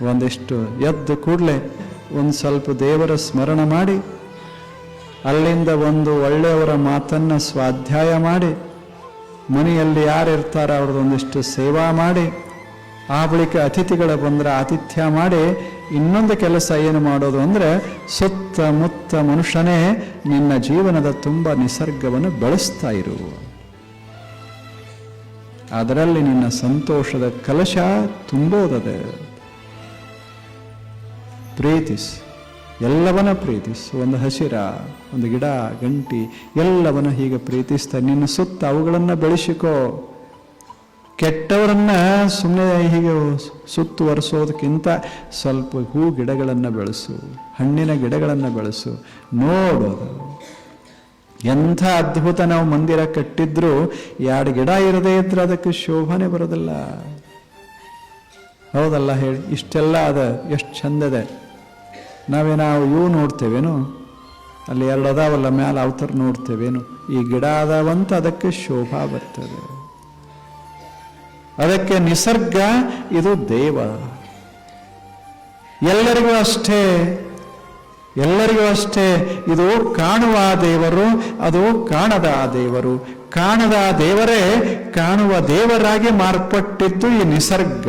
ಒಂದಿಷ್ಟು ಎದ್ದು ಕೂಡಲೇ ಒಂದು ಸ್ವಲ್ಪ ದೇವರ ಸ್ಮರಣ ಮಾಡಿ, ಅಲ್ಲಿಂದ ಒಂದು ಒಳ್ಳೆಯವರ ಮಾತನ್ನು ಸ್ವಾಧ್ಯಾಯ ಮಾಡಿ, ಮನೆಯಲ್ಲಿ ಯಾರಿರ್ತಾರೋ ಅವ್ರದ್ದೊಂದಿಷ್ಟು ಸೇವಾ ಮಾಡಿ, ಆ ಬಳಿಕ ಅತಿಥಿಗಳು ಬಂದರೆ ಆತಿಥ್ಯ ಮಾಡಿ, ಇನ್ನೊಂದು ಕೆಲಸ ಏನು ಮಾಡೋದು ಅಂದರೆ ಸುತ್ತಮುತ್ತ ಮನುಷ್ಯನೇ ನಿನ್ನ ಜೀವನದ ತುಂಬ ನಿಸರ್ಗವನ್ನು ಬೆಳೆಸ್ತಾ ಇರು. ಅದರಲ್ಲಿ ನಿನ್ನ ಸಂತೋಷದ ಕಲಶ ತುಂಬೋದದೆ. ಪ್ರೀತಿಸು, ಎಲ್ಲವನ್ನ ಪ್ರೀತಿಸು. ಒಂದು ಹಸಿರ, ಒಂದು ಗಿಡ, ಗಂಟಿ ಎಲ್ಲವನ್ನ ಹೀಗೆ ಪ್ರೀತಿಸ್ತಾ ನಿನ್ನ ಸುತ್ತ ಅವುಗಳನ್ನು ಬೆಳೆಸಿಕೋ. ಕೆಟ್ಟವರನ್ನ ಸುಮ್ಮನೆ ಹೀಗೆ ಸುತ್ತುವರಿಸೋದಕ್ಕಿಂತ ಸ್ವಲ್ಪ ಹೂ ಗಿಡಗಳನ್ನು ಬೆಳೆಸು, ಹಣ್ಣಿನ ಗಿಡಗಳನ್ನು ಬೆಳೆಸು. ನೋಡೋದು ಎಂಥ ಅದ್ಭುತ. ನಾವು ಮಂದಿರ ಕಟ್ಟಿದ್ರು 2 ಗಿಡ ಇರದೇ ಇದ್ರೆ ಅದಕ್ಕೆ ಶೋಭನೆ ಬರೋದಿಲ್ಲ. ಹೌದಲ್ಲ ಹೇಳಿ? ಇಷ್ಟೆಲ್ಲ ಅದ, ಎಷ್ಟು ಚಂದದೆ. ನಾವು ಇವು ನೋಡ್ತೇವೇನು? ಅಲ್ಲಿ 2 ಅದಾವಲ್ಲ ಮ್ಯಾಲ ಅವತರ ನೋಡ್ತೇವೇನು? ಈ ಗಿಡ ಅದಾವಂತ ಅದಕ್ಕೆ ಶೋಭಾ ಬರ್ತದೆ. ಅದಕ್ಕೆ ನಿಸರ್ಗ ಇದು ದೇವ. ಎಲ್ಲರಿಗೂ ಅಷ್ಟೇ, ಎಲ್ಲರಿಗೂ ಅಷ್ಟೇ. ಇದು ಕಾಣುವ ದೇವರು, ಅದು ಕಾಣದ ದೇವರು. ಕಾಣದ ದೇವರೇ ಕಾಣುವ ದೇವರಾಗಿ ಮಾರ್ಪಟ್ಟಿದ್ದು ಈ ನಿಸರ್ಗ.